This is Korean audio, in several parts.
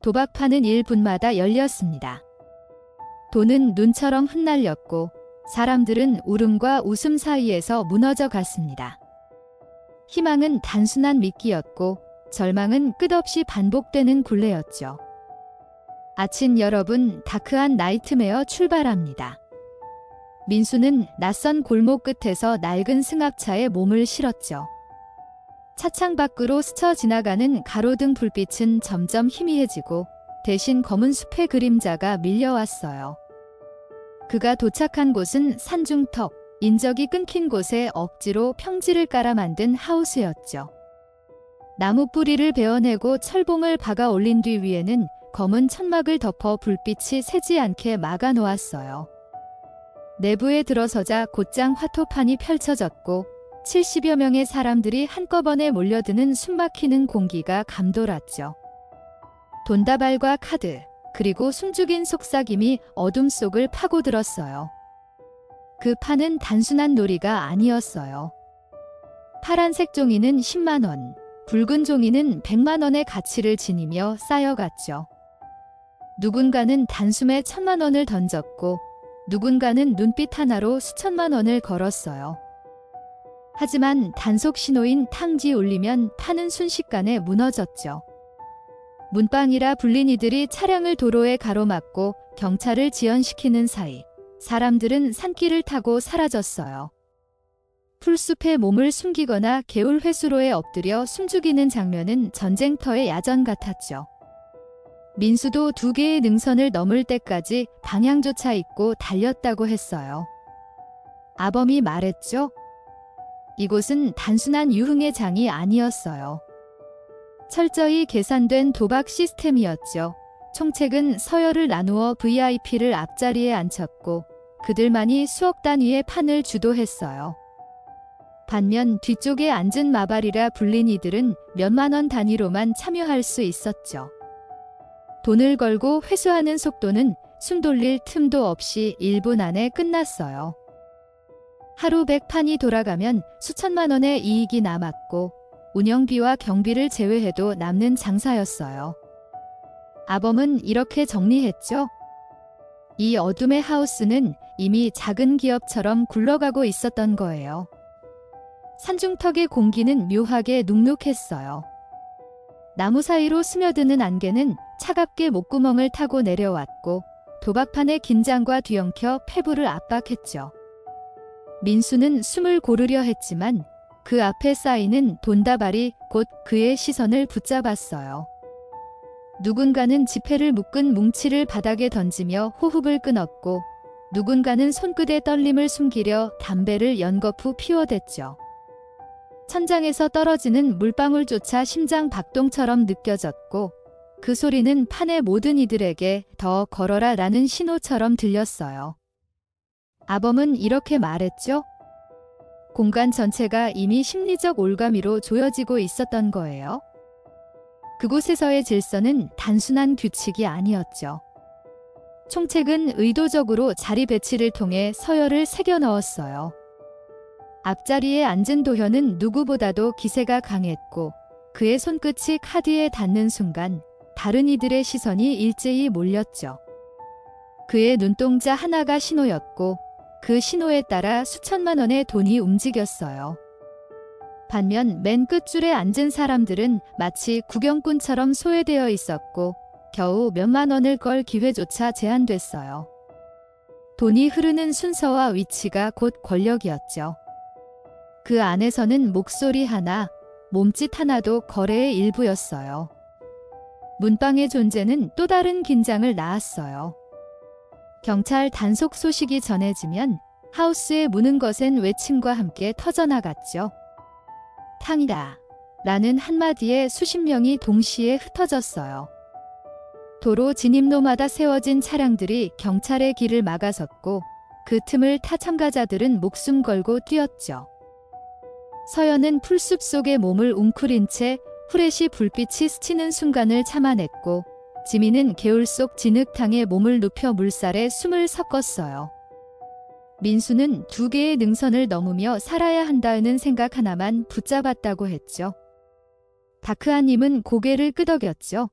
도박판은 1분마다 열렸습니다. 돈은 눈처럼 흩날렸고 사람들은 울음과 웃음 사이에서 무너져 갔습니다. 희망은 단순한 미끼였고 절망은 끝없이 반복되는 굴레였죠. 아침 여러분, 다크한 나이트메어 출발합니다. 민수는 낯선 골목 끝에서 낡은 승합차에 몸을 실었죠. 차창 밖으로 스쳐 지나가는 가로등 불빛은 점점 희미해지고 대신 검은 숲의 그림자가 밀려왔어요. 그가 도착한 곳은 산중턱, 인적이 끊긴 곳에 억지로 평지를 깔아 만든 하우스였죠. 나무 뿌리를 베어내고 철봉을 박아 올린 뒤 위에는 검은 천막을 덮어 불빛이 새지 않게 막아 놓았어요. 내부에 들어서자 곧장 화토판이 펼쳐졌고 70여 명의 사람들이 한꺼번에 몰려드는 숨막히는 공기가 감돌았죠. 돈다발과 카드, 그리고 숨죽인 속삭임이 어둠 속을 파고들었어요. 그 판은 단순한 놀이가 아니었어요. 파란색 종이는 10만 원, 붉은 종이는 100만 원의 가치를 지니며 쌓여갔죠. 누군가는 단숨에 1000만 원을 던졌고 누군가는 눈빛 하나로 수천만 원을 걸었어요. 하지만 단속 신호인 탕지 울리면 판은 순식간에 무너졌죠. 문방이라 불린 이들이 차량을 도로에 가로막고 경찰을 지연시키는 사이 사람들은 산길을 타고 사라졌어요. 풀숲에 몸을 숨기거나 개울 회수로에 엎드려 숨죽이는 장면은 전쟁터의 야전 같았죠. 민수도 2개의 능선을 넘을 때까지 방향조차 잊고 달렸다고 했어요. 아범이 말했죠. 이곳은 단순한 유흥의 장이 아니었어요. 철저히 계산된 도박 시스템이었죠. 총책은 서열을 나누어 VIP를 앞자리에 앉혔고 그들만이 수억 단위의 판을 주도했어요. 반면 뒤쪽에 앉은 마발이라 불린 이들은 몇만 원 단위로만 참여할 수 있었죠. 돈을 걸고 회수하는 속도는 숨 돌릴 틈도 없이 1분 안에 끝났어요. 하루 100판이 돌아가면 수천만 원의 이익이 남았고 운영비와 경비를 제외해도 남는 장사였어요. 아범은 이렇게 정리했죠. 이 어둠의 하우스는 이미 작은 기업처럼 굴러가고 있었던 거예요. 산중턱의 공기는 묘하게 눅눅했어요. 나무 사이로 스며드는 안개는 차갑게 목구멍을 타고 내려왔고 도박판의 긴장과 뒤엉켜 폐부를 압박했죠. 민수는 숨을 고르려 했지만 그 앞에 쌓이는 돈다발이 곧 그의 시선을 붙잡았어요. 누군가는 지폐를 묶은 뭉치를 바닥에 던지며 호흡을 끊었고 누군가는 손끝의 떨림을 숨기려 담배를 연거푸 피워댔죠. 천장에서 떨어지는 물방울조차 심장 박동처럼 느껴졌고 그 소리는 판의 모든 이들에게 더 걸어라 라는 신호처럼 들렸어요. 아범은 이렇게 말했죠. 공간 전체가 이미 심리적 올가미로 조여지고 있었던 거예요. 그곳에서의 질서는 단순한 규칙이 아니었죠. 총책은 의도적으로 자리 배치를 통해 서열을 새겨 넣었어요. 앞자리에 앉은 도현은 누구보다도 기세가 강했고 그의 손끝이 카드에 닿는 순간 다른 이들의 시선이 일제히 몰렸죠. 그의 눈동자 하나가 신호였고 그 신호에 따라 수천만 원의 돈이 움직였어요. 반면 맨 끝줄에 앉은 사람들은 마치 구경꾼처럼 소외되어 있었고 겨우 몇만 원을 걸 기회조차 제한됐어요. 돈이 흐르는 순서와 위치가 곧 권력이었죠. 그 안에서는 목소리 하나, 몸짓 하나도 거래의 일부였어요. 문방의 존재는 또 다른 긴장을 낳았어요. 경찰 단속 소식이 전해지면 하우스에 무는 것엔 외침과 함께 터져나갔죠. 탕이다 라는 한마디에 수십 명이 동시에 흩어졌어요. 도로 진입로마다 세워진 차량들이 경찰의 길을 막아섰고 그 틈을 타 참가자들은 목숨 걸고 뛰었죠. 서연은 풀숲 속에 몸을 웅크린 채 후레쉬 불빛이 스치는 순간을 참아냈고 지민은 개울 속 진흙탕에 몸을 눕혀 물살에 숨을 섞었어요. 민수는 2개의 능선을 넘으며 살아야 한다는 생각 하나만 붙잡았다고 했죠. 다크아님은 고개를 끄덕였죠.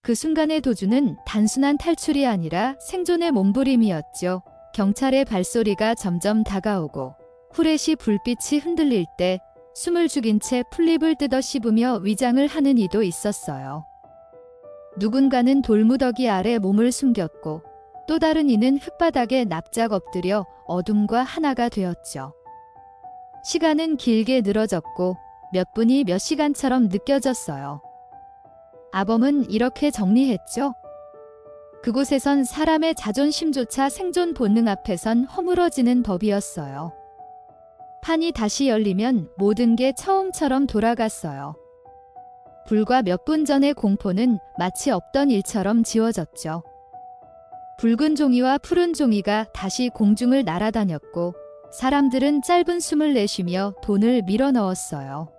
그 순간의 도주는 단순한 탈출이 아니라 생존의 몸부림이었죠. 경찰의 발소리가 점점 다가오고 후레쉬 불빛이 흔들릴 때 숨을 죽인 채 풀립을 뜯어 씹으며 위장을 하는 이도 있었어요. 누군가는 돌무더기 아래 몸을 숨겼고 또 다른 이는 흙바닥에 납작 엎드려 어둠과 하나가 되었죠. 시간은 길게 늘어졌고 몇 분이 몇 시간처럼 느껴졌어요. 아범은 이렇게 정리했죠. 그곳에선 사람의 자존심조차 생존 본능 앞에선 허물어지는 법이었어요. 판이 다시 열리면 모든 게 처음처럼 돌아갔어요. 불과 몇 분 전의 공포는 마치 없던 일처럼 지워졌죠. 붉은 종이와 푸른 종이가 다시 공중을 날아다녔고 사람들은 짧은 숨을 내쉬며 돈을 밀어 넣었어요.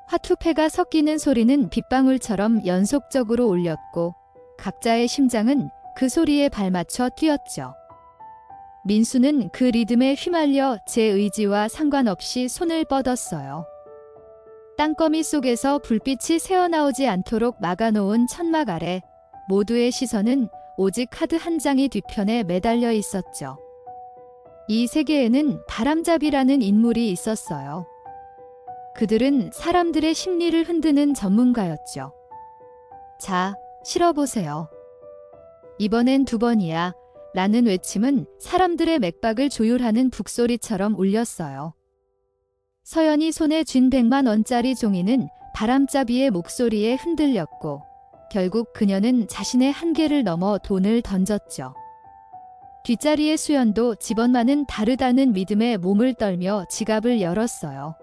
화투패가 섞이는 소리는 빗방울처럼 연속적으로 울렸고 각자의 심장은 그 소리에 발맞춰 뛰었죠. 민수는 그 리듬에 휘말려 제 의지와 상관없이 손을 뻗었어요. 땅거미 속에서 불빛이 새어나오지 않도록 막아놓은 천막 아래 모두의 시선은 오직 카드 한 장이 뒤편에 매달려 있었죠. 이 세계에는 바람잡이라는 인물이 있었어요. 그들은 사람들의 심리를 흔드는 전문가였죠. 자, 실어보세요. 이번엔 2번이야. 라는 외침은 사람들의 맥박을 조율하는 북소리처럼 울렸어요. 서연이 손에 쥔 100만 원짜리 종이는 바람잡이의 목소리에 흔들렸고 결국 그녀는 자신의 한계를 넘어 돈을 던졌죠. 뒷자리의 수연도 집원만은 다르다는 믿음에 몸을 떨며 지갑을 열었어요.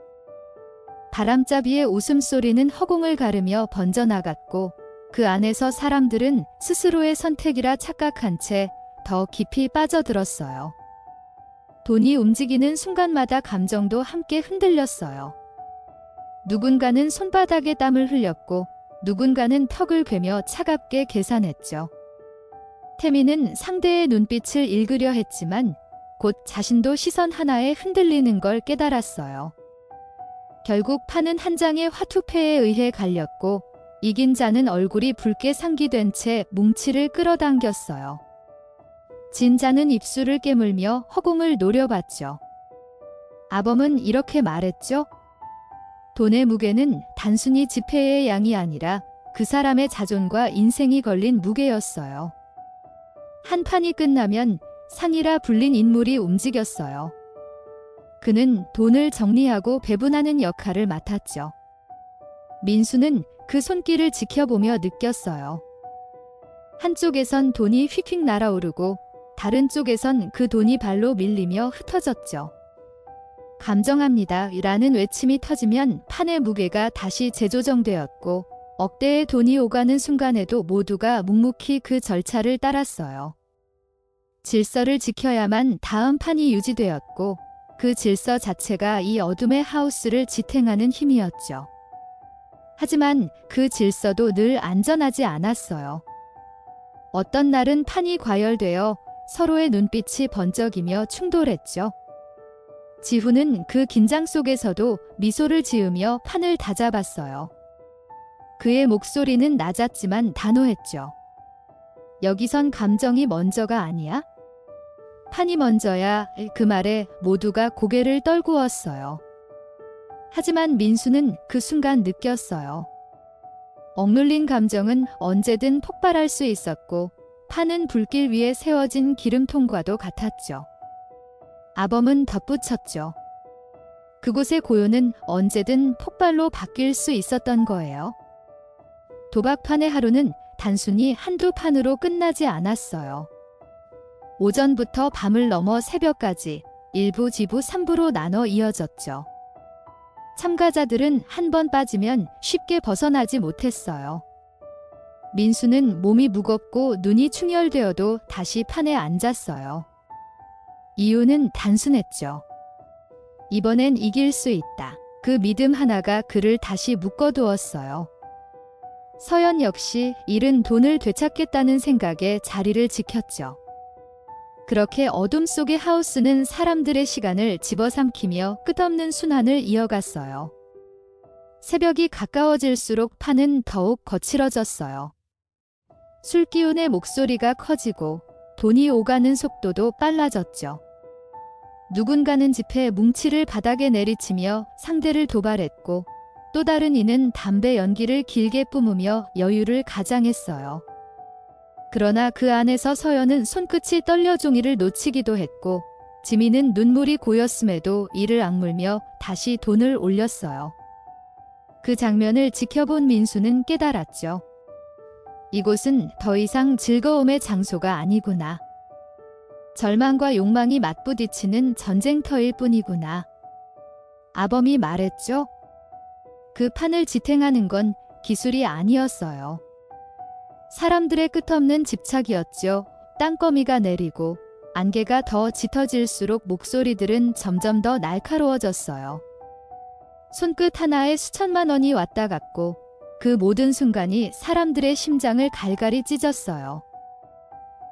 바람잡이의 웃음소리는 허공을 가르며 번져나갔고 그 안에서 사람들은 스스로의 선택이라 착각한 채 더 깊이 빠져들었어요. 돈이 움직이는 순간마다 감정도 함께 흔들렸어요. 누군가는 손바닥에 땀을 흘렸고 누군가는 턱을 괴며 차갑게 계산했죠. 태미는 상대의 눈빛을 읽으려 했지만 곧 자신도 시선 하나에 흔들리는 걸 깨달았어요. 결국 판은 한 장의 화투패에 의해 갈렸고 이긴 자는 얼굴이 붉게 상기된 채 뭉치를 끌어당겼어요. 진 자는 입술을 깨물며 허공을 노려봤죠. 아범은 이렇게 말했죠. 돈의 무게는 단순히 지폐의 양이 아니라 그 사람의 자존과 인생이 걸린 무게였어요. 한 판이 끝나면 상이라 불린 인물이 움직였어요. 그는 돈을 정리하고 배분하는 역할을 맡았죠. 민수는 그 손길을 지켜보며 느꼈어요. 한쪽에선 돈이 휙휙 날아오르고 다른 쪽에선 그 돈이 발로 밀리며 흩어졌죠. 감정합니다. 라는 외침이 터지면 판의 무게가 다시 재조정되었고 억대의 돈이 오가는 순간에도 모두가 묵묵히 그 절차를 따랐어요. 질서를 지켜야만 다음 판이 유지되었고 그 질서 자체가 이 어둠의 하우스를 지탱하는 힘이었죠. 하지만 그 질서도 늘 안전하지 않았어요. 어떤 날은 판이 과열되어 서로의 눈빛이 번쩍이며 충돌했죠. 지훈은 그 긴장 속에서도 미소를 지으며 판을 다잡았어요. 그의 목소리는 낮았지만 단호했죠. 여기선 감정이 먼저가 아니야? 판이 먼저야. 그 말에 모두가 고개를 떨구었어요. 하지만 민수는 그 순간 느꼈어요. 억눌린 감정은 언제든 폭발할 수 있었고 판은 불길 위에 세워진 기름통과도 같았죠. 아범은 덧붙였죠. 그곳의 고요는 언제든 폭발로 바뀔 수 있었던 거예요. 도박판의 하루는 단순히 한두 판으로 끝나지 않았어요. 오전부터 밤을 넘어 새벽까지 1부, 2부, 3부로 나눠 이어졌죠. 참가자들은 한 번 빠지면 쉽게 벗어나지 못했어요. 민수는 몸이 무겁고 눈이 충혈되어도 다시 판에 앉았어요. 이유는 단순했죠. 이번엔 이길 수 있다. 그 믿음 하나가 그를 다시 묶어두었어요. 서연 역시 잃은 돈을 되찾겠다는 생각에 자리를 지켰죠. 그렇게 어둠 속의 하우스는 사람들의 시간을 집어삼키며 끝없는 순환을 이어갔어요. 새벽이 가까워질수록 판은 더욱 거칠어졌어요. 술기운의 목소리가 커지고 돈이 오가는 속도도 빨라졌죠. 누군가는 지폐 뭉치를 바닥에 내리치며 상대를 도발했고 또 다른 이는 담배 연기를 길게 뿜으며 여유를 가장했어요. 그러나 그 안에서 서연은 손끝이 떨려 종이를 놓치기도 했고 지민은 눈물이 고였음에도 이를 악물며 다시 돈을 올렸어요. 그 장면을 지켜본 민수는 깨달았죠. 이곳은 더 이상 즐거움의 장소가 아니구나. 절망과 욕망이 맞부딪히는 전쟁터일 뿐이구나. 아범이 말했죠. 그 판을 지탱하는 건 기술이 아니었어요. 사람들의 끝없는 집착이었죠. 땅거미가 내리고 안개가 더 짙어질수록 목소리들은 점점 더 날카로워졌어요. 손끝 하나에 수천만 원이 왔다 갔고 그 모든 순간이 사람들의 심장을 갈갈이 찢었어요.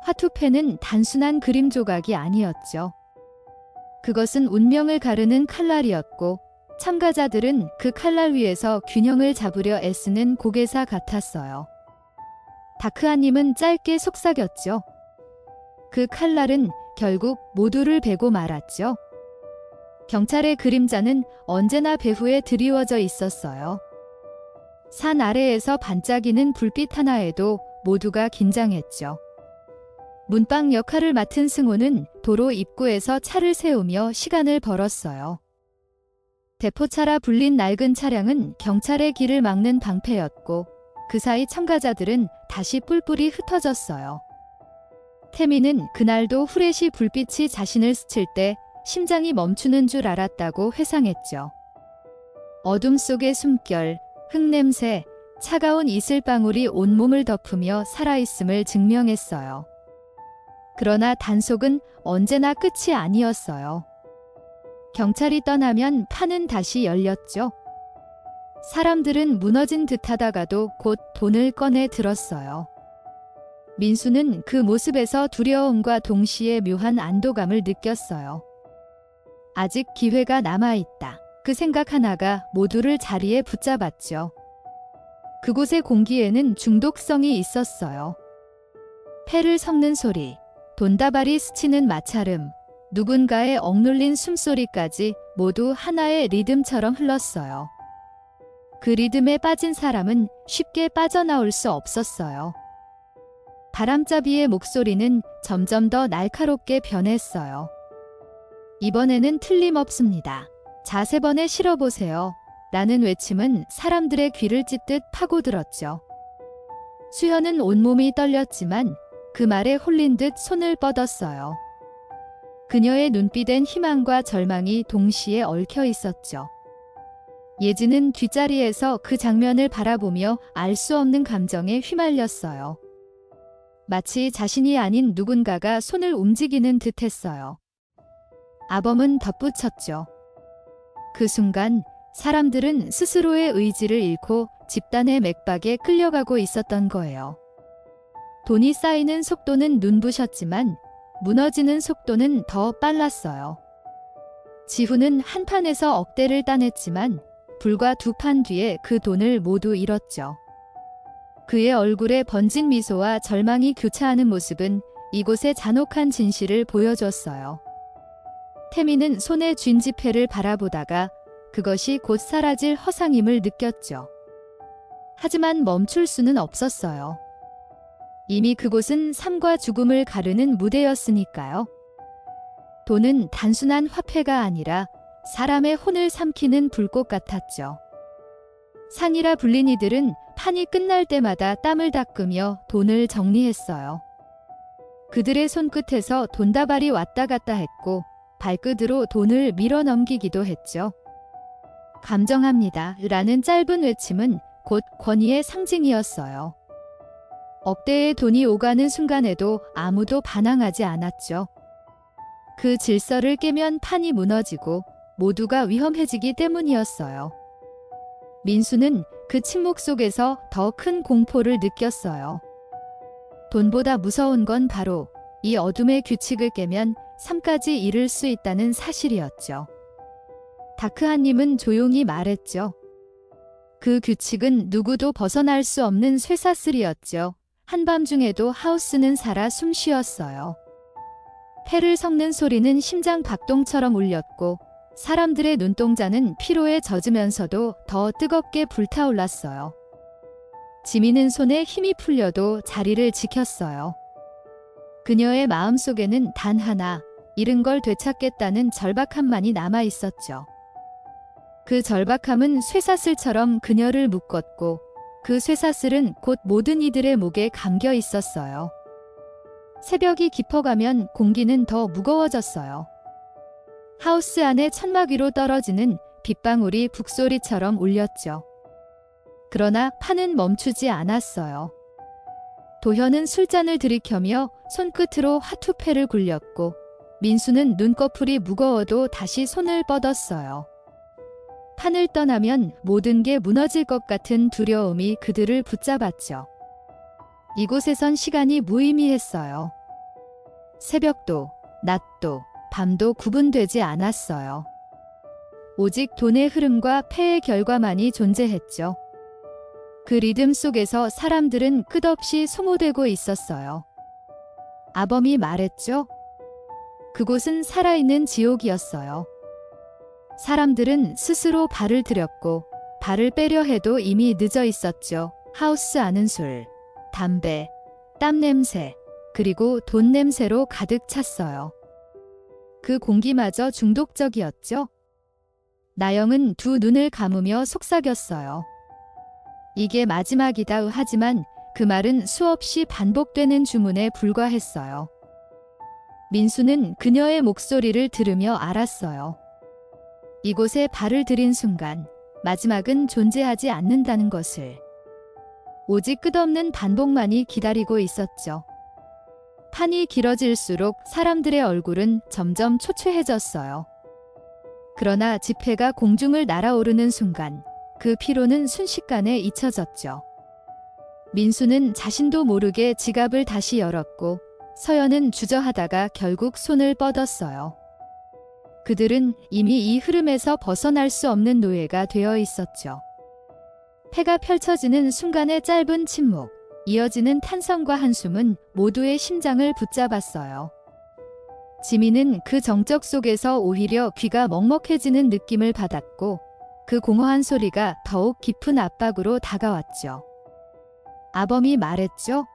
화투패는 단순한 그림 조각이 아니었죠. 그것은 운명을 가르는 칼날이었고 참가자들은 그 칼날 위에서 균형을 잡으려 애쓰는 고개사 같았어요. 다크아님은 짧게 속삭였죠. 그 칼날은 결국 모두를 베고 말았죠. 경찰의 그림자는 언제나 배후에 드리워져 있었어요. 산 아래에서 반짝이는 불빛 하나에도 모두가 긴장했죠. 문방 역할을 맡은 승호는 도로 입구에서 차를 세우며 시간을 벌었어요. 대포차라 불린 낡은 차량은 경찰의 길을 막는 방패였고 그 사이 참가자들은 다시 뿔뿔이 흩어졌어요. 태미는 그날도 후레쉬 불빛이 자신을 스칠 때 심장이 멈추는 줄 알았다고 회상했죠. 어둠 속의 숨결, 흙냄새, 차가운 이슬방울이 온몸을 덮으며 살아있음을 증명했어요. 그러나 단속은 언제나 끝이 아니었어요. 경찰이 떠나면 판은 다시 열렸죠. 사람들은 무너진 듯하다가도 곧 돈을 꺼내 들었어요. 민수는 그 모습에서 두려움과 동시에 묘한 안도감을 느꼈어요. 아직 기회가 남아있다. 그 생각 하나가 모두를 자리에 붙잡았죠. 그곳의 공기에는 중독성이 있었어요. 패를 섞는 소리, 돈다발이 스치는 마찰음, 누군가의 억눌린 숨소리까지 모두 하나의 리듬처럼 흘렀어요. 그 리듬에 빠진 사람은 쉽게 빠져나올 수 없었어요. 바람잡이의 목소리는 점점 더 날카롭게 변했어요. 이번에는 틀림없습니다. 자 3번에 실어보세요. 라는 외침은 사람들의 귀를 찢듯 파고들었죠. 수현은 온몸이 떨렸지만 그 말에 홀린 듯 손을 뻗었어요. 그녀의 눈빛엔 희망과 절망이 동시에 얽혀 있었죠. 예지는 뒷자리에서 그 장면을 바라보며 알 수 없는 감정에 휘말렸어요. 마치 자신이 아닌 누군가가 손을 움직이는 듯했어요. 아범은 덧붙였죠. 그 순간 사람들은 스스로의 의지를 잃고 집단의 맥박에 끌려가고 있었던 거예요. 돈이 쌓이는 속도는 눈부셨지만 무너지는 속도는 더 빨랐어요. 지후는 한 판에서 억대를 따냈지만 불과 2판 뒤에 그 돈을 모두 잃었죠. 그의 얼굴에 번진 미소와 절망이 교차하는 모습은 이곳의 잔혹한 진실을 보여줬어요. 태미는 손에 쥔 지폐를 바라보다가 그것이 곧 사라질 허상임을 느꼈죠. 하지만 멈출 수는 없었어요. 이미 그곳은 삶과 죽음을 가르는 무대였으니까요. 돈은 단순한 화폐가 아니라 사람의 혼을 삼키는 불꽃 같았죠. 상이라 불린 이들은 판이 끝날 때마다 땀을 닦으며 돈을 정리했어요. 그들의 손끝에서 돈다발이 왔다 갔다 했고 발끝으로 돈을 밀어 넘기기도 했죠. 감정합니다. 라는 짧은 외침은 곧 권위의 상징이었어요. 억대의 돈이 오가는 순간에도 아무도 반항하지 않았죠. 그 질서를 깨면 판이 무너지고 모두가 위험해지기 때문이었어요. 민수는 그 침묵 속에서 더 큰 공포를 느꼈어요. 돈보다 무서운 건 바로 이 어둠의 규칙을 깨면 삶까지 잃을 수 있다는 사실이었죠. 다크하님은 조용히 말했죠. 그 규칙은 누구도 벗어날 수 없는 쇠사슬이었죠. 한밤중에도 하우스는 살아 숨쉬었어요. 폐를 섞는 소리는 심장 박동처럼 울렸고 사람들의 눈동자는 피로에 젖으면서도 더 뜨겁게 불타올랐어요. 지미는 손에 힘이 풀려도 자리를 지켰어요. 그녀의 마음속에는 단 하나, 잃은 걸 되찾겠다는 절박함만이 남아 있었죠. 그 절박함은 쇠사슬처럼 그녀를 묶었고 그 쇠사슬은 곧 모든 이들의 목에 감겨 있었어요. 새벽이 깊어가면 공기는 더 무거워졌어요. 하우스 안에 천막 위로 떨어지는 빗방울이 북소리처럼 울렸죠. 그러나 판은 멈추지 않았어요. 도현은 술잔을 들이켜며 손끝으로 화투패를 굴렸고 민수는 눈꺼풀이 무거워도 다시 손을 뻗었어요. 판을 떠나면 모든 게 무너질 것 같은 두려움이 그들을 붙잡았죠. 이곳에선 시간이 무의미했어요. 새벽도, 낮도, 밤도 구분되지 않았어요. 오직 돈의 흐름과 패의 결과만이 존재했죠. 그 리듬 속에서 사람들은 끝없이 소모되고 있었어요. 아범이 말했죠. 그곳은 살아있는 지옥이었어요. 사람들은 스스로 발을 들였고 발을 빼려 해도 이미 늦어 있었죠. 하우스 안은 술, 담배, 땀 냄새, 그리고 돈 냄새로 가득 찼어요. 그 공기마저 중독적이었죠. 나영은 두 눈을 감으며 속삭였어요. 이게 마지막이다. 하지만 그 말은 수없이 반복되는 주문에 불과했어요. 민수는 그녀의 목소리를 들으며 알았어요. 이곳에 발을 들인 순간 마지막은 존재하지 않는다는 것을. 오직 끝없는 반복만이 기다리고 있었죠. 판이 길어질수록 사람들의 얼굴은 점점 초췌해졌어요. 그러나 지폐가 공중을 날아오르는 순간 그 피로는 순식간에 잊혀졌죠. 민수는 자신도 모르게 지갑을 다시 열었고 서연은 주저하다가 결국 손을 뻗었어요. 그들은 이미 이 흐름에서 벗어날 수 없는 노예가 되어 있었죠. 패가 펼쳐지는 순간의 짧은 침묵, 이어지는 탄성과 한숨은 모두의 심장을 붙잡았어요. 지미는 그 정적 속에서 오히려 귀가 먹먹해지는 느낌을 받았고 그 공허한 소리가 더욱 깊은 압박으로 다가왔죠. 아범이 말했죠.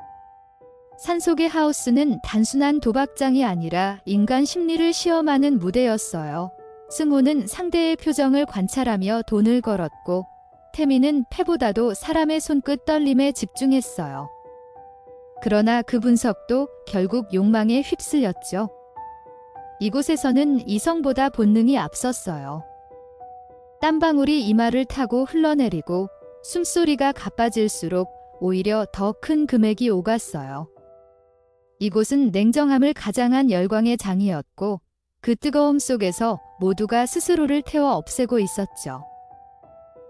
산속의 하우스는 단순한 도박장이 아니라 인간 심리를 시험하는 무대였어요. 승호는 상대의 표정을 관찰하며 돈을 걸었고 태미는 패보다도 사람의 손끝 떨림에 집중했어요. 그러나 그 분석도 결국 욕망에 휩쓸렸죠. 이곳에서는 이성보다 본능이 앞섰어요. 땀방울이 이마를 타고 흘러내리고 숨소리가 가빠질수록 오히려 더 큰 금액이 오갔어요. 이곳은 냉정함을 가장한 열광의 장이었고 그 뜨거움 속에서 모두가 스스로를 태워 없애고 있었죠.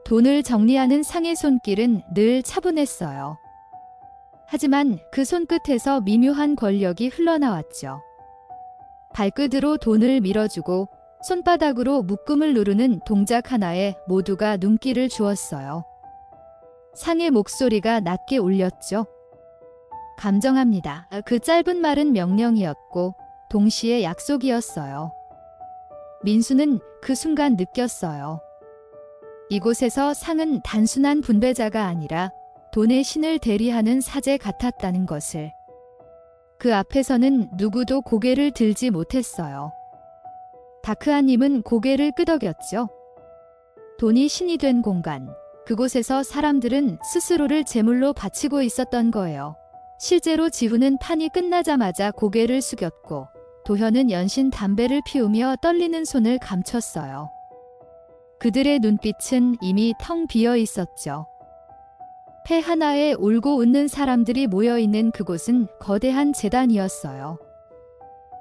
돈을 정리하는 상의 손길은 늘 차분했어요. 하지만 그 손끝에서 미묘한 권력이 흘러나왔죠. 발끝으로 돈을 밀어주고 손바닥으로 묶음을 누르는 동작 하나에 모두가 눈길을 주었어요. 상의 목소리가 낮게 울렸죠. 감정합니다. 그 짧은 말은 명령이었고 동시에 약속이었어요. 민수는 그 순간 느꼈어요. 이곳에서 상은 단순한 분배자가 아니라 돈의 신을 대리하는 사제 같았다는 것을. 그 앞에서는 누구도 고개를 들지 못했어요. 다크아님은 고개를 끄덕였죠. 돈이 신이 된 공간, 그곳에서 사람들은 스스로를 제물로 바치고 있었던 거예요. 실제로 지훈은 판이 끝나자마자 고개를 숙였고 도현은 연신 담배를 피우며 떨리는 손을 감췄어요. 그들의 눈빛은 이미 텅 비어 있었죠. 패 하나에 울고 웃는 사람들이 모여있는 그곳은 거대한 제단이었어요.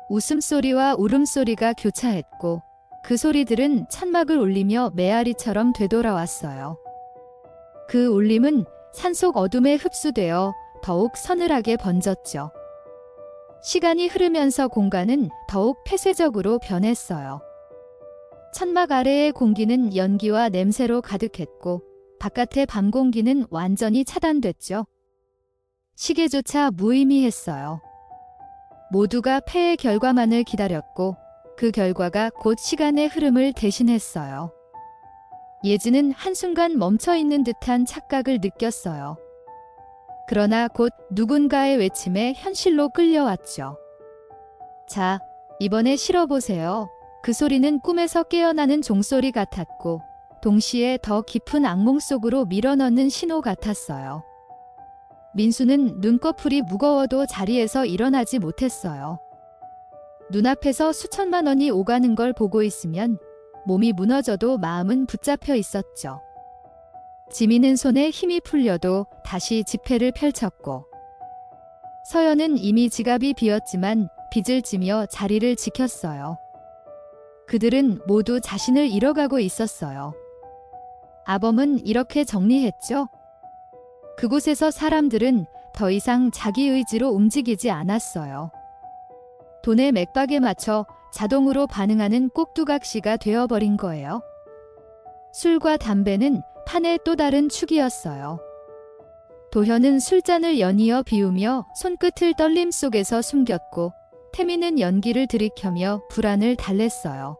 웃음소리와 울음소리가 교차했고 그 소리들은 천막을 울리며 메아리처럼 되돌아왔어요. 그 울림은 산속 어둠에 흡수되어 더욱 서늘하게 번졌죠. 시간이 흐르면서 공간은 더욱 폐쇄적으로 변했어요. 천막 아래의 공기는 연기와 냄새로 가득했고 바깥의 밤 공기는 완전히 차단됐죠. 시계조차 무의미했어요. 모두가 패의 결과만을 기다렸고 그 결과가 곧 시간의 흐름을 대신했어요. 예지는 한순간 멈춰있는 듯한 착각을 느꼈어요. 그러나 곧 누군가의 외침에 현실로 끌려왔죠. 자, 이번에 실어보세요. 그 소리는 꿈에서 깨어나는 종소리 같았고 동시에 더 깊은 악몽 속으로 밀어넣는 신호 같았어요. 민수는 눈꺼풀이 무거워도 자리에서 일어나지 못했어요. 눈앞에서 수천만 원이 오가는 걸 보고 있으면 몸이 무너져도 마음은 붙잡혀 있었죠. 지미는 손에 힘이 풀려도 다시 지폐를 펼쳤고 서연은 이미 지갑이 비었지만 빚을 지며 자리를 지켰어요. 그들은 모두 자신을 잃어가고 있었어요. 아범은 이렇게 정리했죠. 그곳에서 사람들은 더 이상 자기 의지로 움직이지 않았어요. 돈의 맥박에 맞춰 자동으로 반응하는 꼭두각시가 되어버린 거예요. 술과 담배는 판의 또 다른 축이었어요. 도현은 술잔을 연이어 비우며 손끝을 떨림 속에서 숨겼고 태미는 연기를 들이켜며 불안을 달랬어요.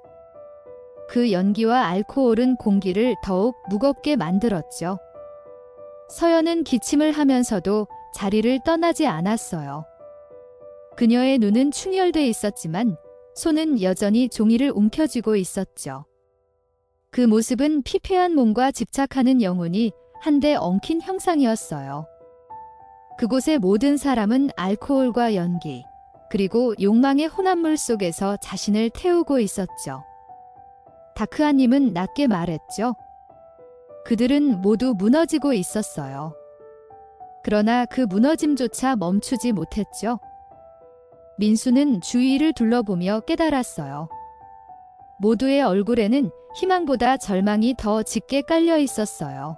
그 연기와 알코올은 공기를 더욱 무겁게 만들었죠. 서연은 기침을 하면서도 자리를 떠나지 않았어요. 그녀의 눈은 충혈돼 있었지만 손은 여전히 종이를 움켜쥐고 있었죠. 그 모습은 피폐한 몸과 집착하는 영혼이 한데 엉킨 형상이었어요. 그곳의 모든 사람은 알코올과 연기, 그리고 욕망의 혼합물 속에서 자신을 태우고 있었죠. 다크아님은 낮게 말했죠. 그들은 모두 무너지고 있었어요. 그러나 그 무너짐조차 멈추지 못했죠. 민수는 주위를 둘러보며 깨달았어요. 모두의 얼굴에는 희망보다 절망이 더 짙게 깔려 있었어요.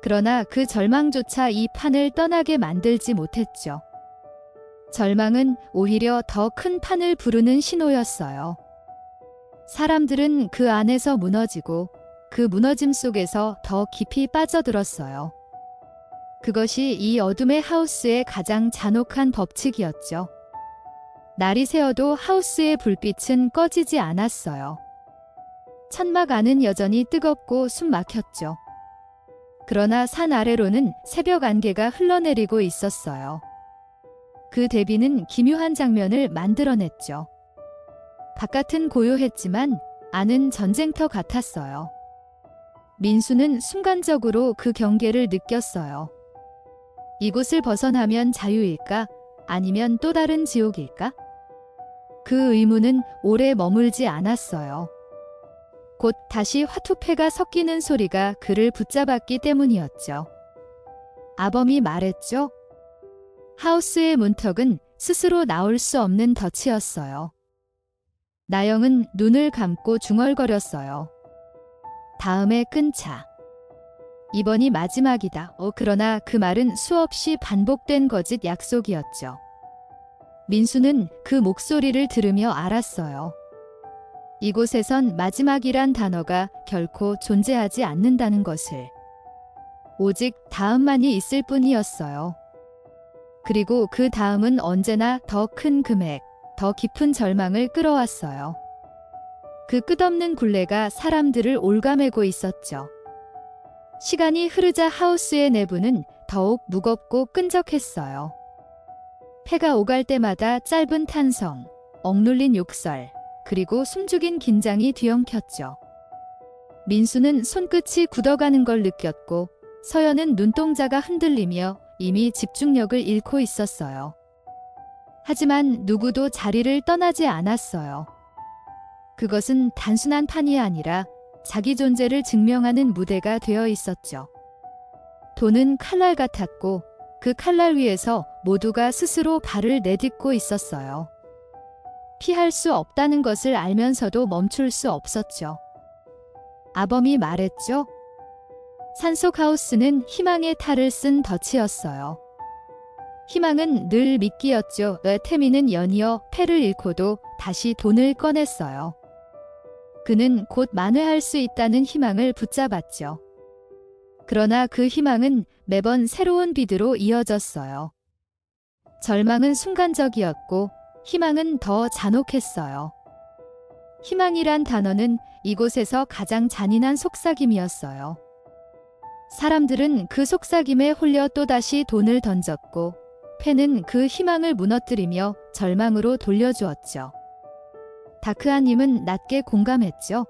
그러나 그 절망조차 이 판을 떠나게 만들지 못했죠. 절망은 오히려 더 큰 판을 부르는 신호였어요. 사람들은 그 안에서 무너지고 그 무너짐 속에서 더 깊이 빠져들었어요. 그것이 이 어둠의 하우스의 가장 잔혹한 법칙이었죠. 날이 새어도 하우스의 불빛은 꺼지지 않았어요. 천막 안은 여전히 뜨겁고 숨 막혔죠. 그러나 산 아래로는 새벽 안개가 흘러내리고 있었어요. 그 대비는 기묘한 장면을 만들어냈죠. 바깥은 고요했지만 안은 전쟁터 같았어요. 민수는 순간적으로 그 경계를 느꼈어요. 이곳을 벗어나면 자유일까? 아니면 또 다른 지옥일까? 그 의문은 오래 머물지 않았어요. 곧 다시 화투패가 섞이는 소리가 그를 붙잡았기 때문이었죠. 아범이 말했죠. 하우스의 문턱은 스스로 나올 수 없는 덫이었어요. 나영은 눈을 감고 중얼거렸어요. 다음에 끊자. 이번이 마지막이다. 그러나 그 말은 수없이 반복된 거짓 약속이었죠. 민수는 그 목소리를 들으며 알았어요. 이곳에선 마지막이란 단어가 결코 존재하지 않는다는 것을. 오직 다음만이 있을 뿐이었어요. 그리고 그 다음은 언제나 더 큰 금액, 더 깊은 절망을 끌어왔어요. 그 끝없는 굴레가 사람들을 올가매고 있었죠. 시간이 흐르자 하우스의 내부는 더욱 무겁고 끈적했어요. 패가 오갈 때마다 짧은 탄성, 억눌린 욕설, 그리고 숨죽인 긴장이 뒤엉켰죠. 민수는 손끝이 굳어가는 걸 느꼈고 서연은 눈동자가 흔들리며 이미 집중력을 잃고 있었어요. 하지만 누구도 자리를 떠나지 않았어요. 그것은 단순한 판이 아니라 자기 존재를 증명하는 무대가 되어 있었죠. 돈은 칼날 같았고 그 칼날 위에서 모두가 스스로 발을 내딛고 있었어요. 피할 수 없다는 것을 알면서도 멈출 수 없었죠. 아범이 말했죠. 산속 하우스는 희망의 탈을 쓴 덫이었어요. 희망은 늘 미끼였죠. 태미는 연이어 패를 잃고도 다시 돈을 꺼냈어요. 그는 곧 만회할 수 있다는 희망을 붙잡았죠. 그러나 그 희망은 매번 새로운 비드로 이어졌어요. 절망은 순간적이었고 희망은 더 잔혹했어요. 희망이란 단어는 이곳에서 가장 잔인한 속삭임이었어요. 사람들은 그 속삭임에 홀려 또다시 돈을 던졌고 펜은 그 희망을 무너뜨리며 절망으로 돌려주었죠. 다크아님은 낮게 공감했죠.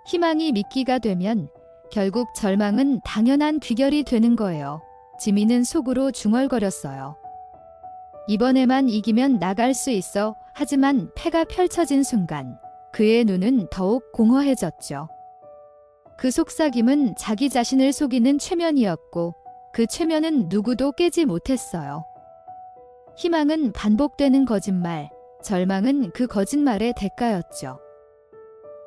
희망이 미끼가 되면 결국 절망은 당연한 귀결이 되는 거예요. 지미는 속으로 중얼거렸어요. 이번에만 이기면 나갈 수 있어. 하지만 패가 펼쳐진 순간 그의 눈은 더욱 공허해졌죠. 그 속삭임은 자기 자신을 속이는 최면이었고 그 최면은 누구도 깨지 못했어요. 희망은 반복되는 거짓말, 절망은 그 거짓말의 대가였죠.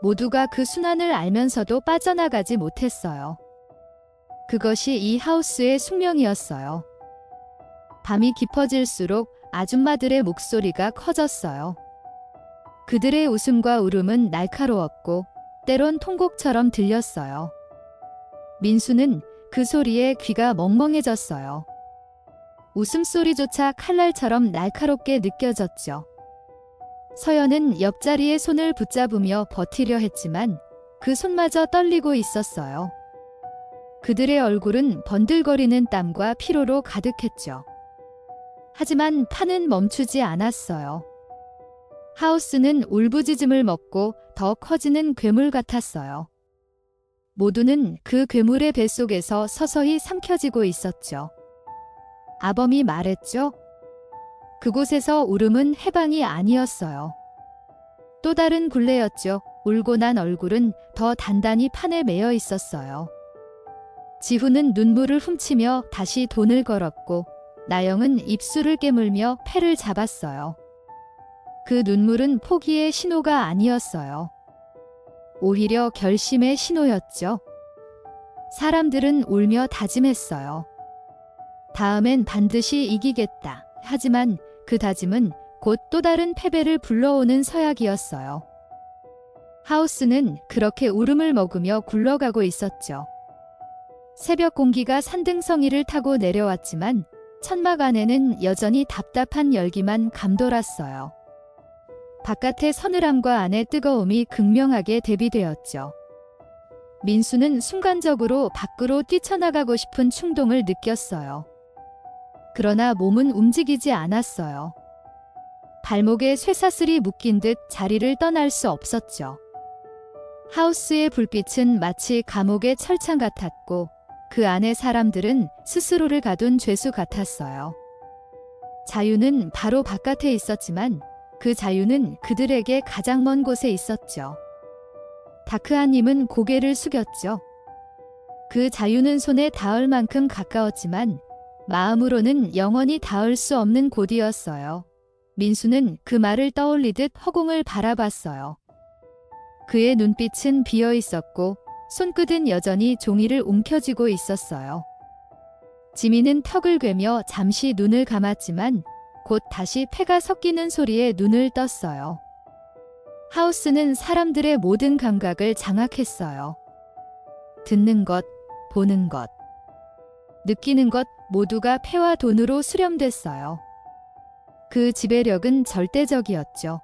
모두가 그 순환을 알면서도 빠져나가지 못했어요. 그것이 이 하우스의 숙명이었어요. 밤이 깊어질수록 아줌마들의 목소리가 커졌어요. 그들의 웃음과 울음은 날카로웠고 때론 통곡처럼 들렸어요. 민수는 그 소리에 귀가 멍멍해졌어요. 웃음소리조차 칼날처럼 날카롭게 느껴졌죠. 서연은 옆자리에 손을 붙잡으며 버티려 했지만 그 손마저 떨리고 있었어요. 그들의 얼굴은 번들거리는 땀과 피로로 가득했죠. 하지만 판은 멈추지 않았어요. 하우스는 울부짖음을 먹고 더 커지는 괴물 같았어요. 모두는 그 괴물의 뱃속에서 서서히 삼켜지고 있었죠. 아범이 말했죠. 그곳에서 울음은 해방이 아니었어요. 또 다른 굴레였죠. 울고 난 얼굴은 더 단단히 판에 매여 있었어요. 지훈은 눈물을 훔치며 다시 돈을 걸었고 나영은 입술을 깨물며 패를 잡았어요. 그 눈물은 포기의 신호가 아니었어요. 오히려 결심의 신호였죠. 사람들은 울며 다짐했어요. 다음엔 반드시 이기겠다. 하지만 그 다짐은 곧 또 다른 패배를 불러오는 서약이었어요. 하우스는 그렇게 울음을 먹으며 굴러가고 있었죠. 새벽 공기가 산등성이를 타고 내려왔지만 천막 안에는 여전히 답답한 열기만 감돌았어요. 바깥의 서늘함과 안의 뜨거움이 극명하게 대비되었죠. 민수는 순간적으로 밖으로 뛰쳐나가고 싶은 충동을 느꼈어요. 그러나 몸은 움직이지 않았어요. 발목에 쇠사슬이 묶인 듯 자리를 떠날 수 없었죠. 하우스의 불빛은 마치 감옥의 철창 같았고 그 안의 사람들은 스스로를 가둔 죄수 같았어요. 자유는 바로 바깥에 있었지만 그 자유는 그들에게 가장 먼 곳에 있었죠. 다크아님은 고개를 숙였죠. 그 자유는 손에 닿을 만큼 가까웠지만 마음으로는 영원히 닿을 수 없는 곳이었어요. 민수는 그 말을 떠올리듯 허공을 바라봤어요. 그의 눈빛은 비어 있었고 손끝은 여전히 종이를 움켜쥐고 있었어요. 지미는 턱을 괴며 잠시 눈을 감았지만 곧 다시 패가 섞이는 소리에 눈을 떴어요. 하우스는 사람들의 모든 감각을 장악했어요. 듣는 것, 보는 것, 느끼는 것 모두가 패와 돈으로 수렴됐어요. 그 지배력은 절대적이었죠.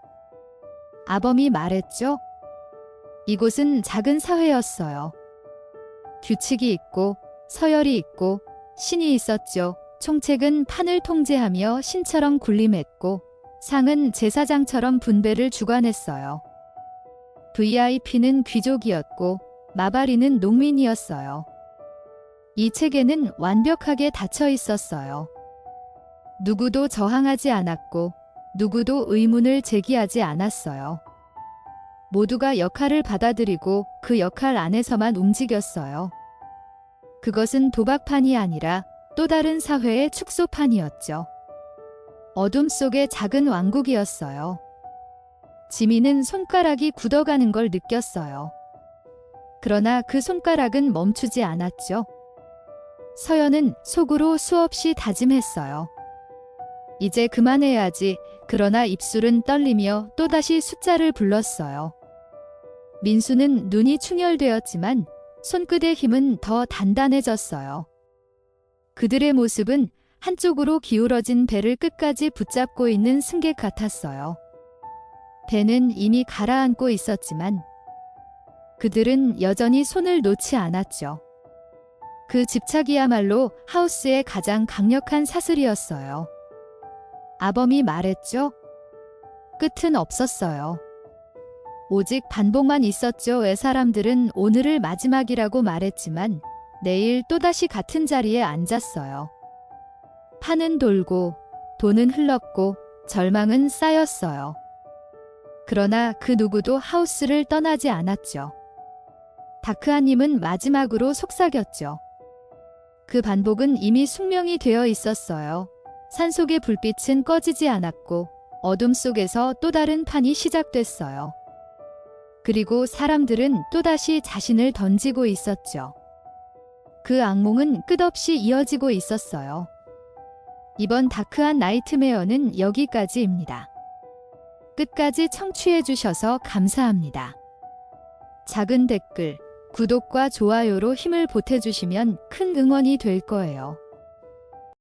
아범이 말했죠. 이곳은 작은 사회였어요. 규칙이 있고 서열이 있고 신이 있었죠. 총책은 판을 통제하며 신처럼 군림했고 상은 제사장처럼 분배를 주관했어요. VIP는 귀족이었고 마바리는 농민이었어요. 이 체계는 완벽하게 닫혀 있었어요. 누구도 저항하지 않았고 누구도 의문을 제기하지 않았어요. 모두가 역할을 받아들이고 그 역할 안에서만 움직였어요. 그것은 도박판이 아니라 또 다른 사회의 축소판이었죠. 어둠 속의 작은 왕국이었어요. 지미는 손가락이 굳어가는 걸 느꼈어요. 그러나 그 손가락은 멈추지 않았죠. 서연은 속으로 수없이 다짐했어요. 이제 그만해야지. 그러나 입술은 떨리며 또다시 숫자를 불렀어요. 민수는 눈이 충혈되었지만 손끝의 힘은 더 단단해졌어요. 그들의 모습은 한쪽으로 기울어진 배를 끝까지 붙잡고 있는 승객 같았어요. 배는 이미 가라앉고 있었지만 그들은 여전히 손을 놓지 않았죠. 그 집착이야말로 하우스의 가장 강력한 사슬이었어요. 아범이 말했죠. 끝은 없었어요. 오직 반복만 있었죠. 왜 사람들은 오늘을 마지막이라고 말했지만 내일 또다시 같은 자리에 앉았어요. 판은 돌고 돈은 흘렀고 절망은 쌓였어요. 그러나 그 누구도 하우스를 떠나지 않았죠. 다크아님은 마지막으로 속삭였죠. 그 반복은 이미 숙명이 되어 있었어요. 산속의 불빛은 꺼지지 않았고 어둠 속에서 또 다른 판이 시작됐어요. 그리고 사람들은 또다시 자신을 던지고 있었죠. 그 악몽은 끝없이 이어지고 있었어요. 이번 다크한 나이트메어는 여기까지입니다. 끝까지 청취해 주셔서 감사합니다. 작은 댓글, 구독과 좋아요로 힘을 보태주시면 큰 응원이 될 거예요.